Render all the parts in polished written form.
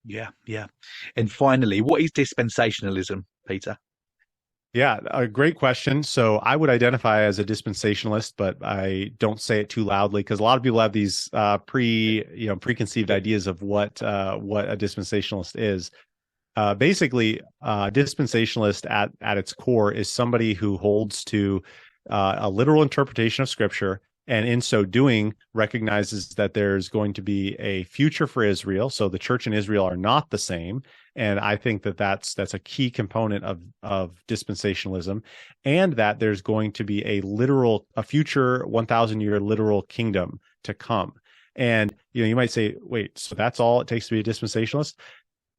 Yeah, yeah. And finally, what is dispensationalism, Peter? Yeah, a great question. So I would identify as a dispensationalist, but I don't say it too loudly because a lot of people have these preconceived ideas of what a dispensationalist is. Basically, dispensationalist at its core is somebody who holds to a literal interpretation of Scripture, and in so doing, recognizes that there's going to be a future for Israel. So the church and Israel are not the same, and I think that that's a key component of dispensationalism, and that there's going to be a future 1,000-year literal kingdom to come. And you might say, wait, so that's all it takes to be a dispensationalist?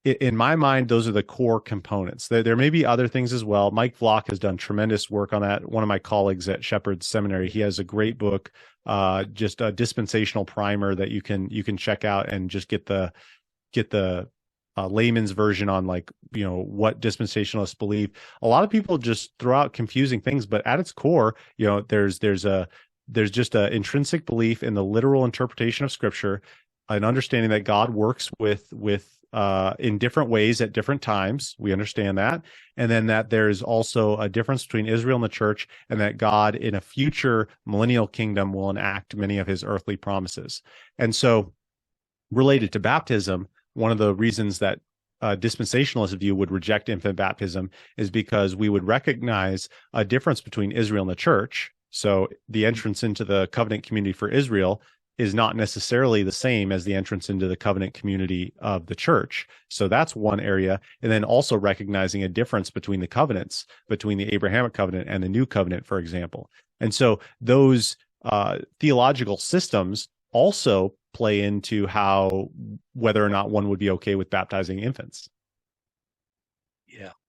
In my mind, those are the core components. There may be other things as well. Mike Vlock has done tremendous work on that. One of my colleagues at Shepherd Seminary, he has a great book, just a dispensational primer that you can check out and just get the layman's version on what dispensationalists believe. A lot of people just throw out confusing things, but at its core, there's just an intrinsic belief in the literal interpretation of Scripture, an understanding that God works with in different ways at different times. We understand that. And then that there's also a difference between Israel and the church, and that God in a future millennial kingdom will enact many of his earthly promises. And so related to baptism, one of the reasons that dispensationalist view would reject infant baptism is because we would recognize a difference between Israel and the church. So the entrance into the covenant community for Israel is not necessarily the same as the entrance into the covenant community of the church. So that's one area. And then also recognizing a difference between the covenants, between the Abrahamic covenant and the new covenant, for example. And so those theological systems also play into whether or not one would be okay with baptizing infants. Yeah,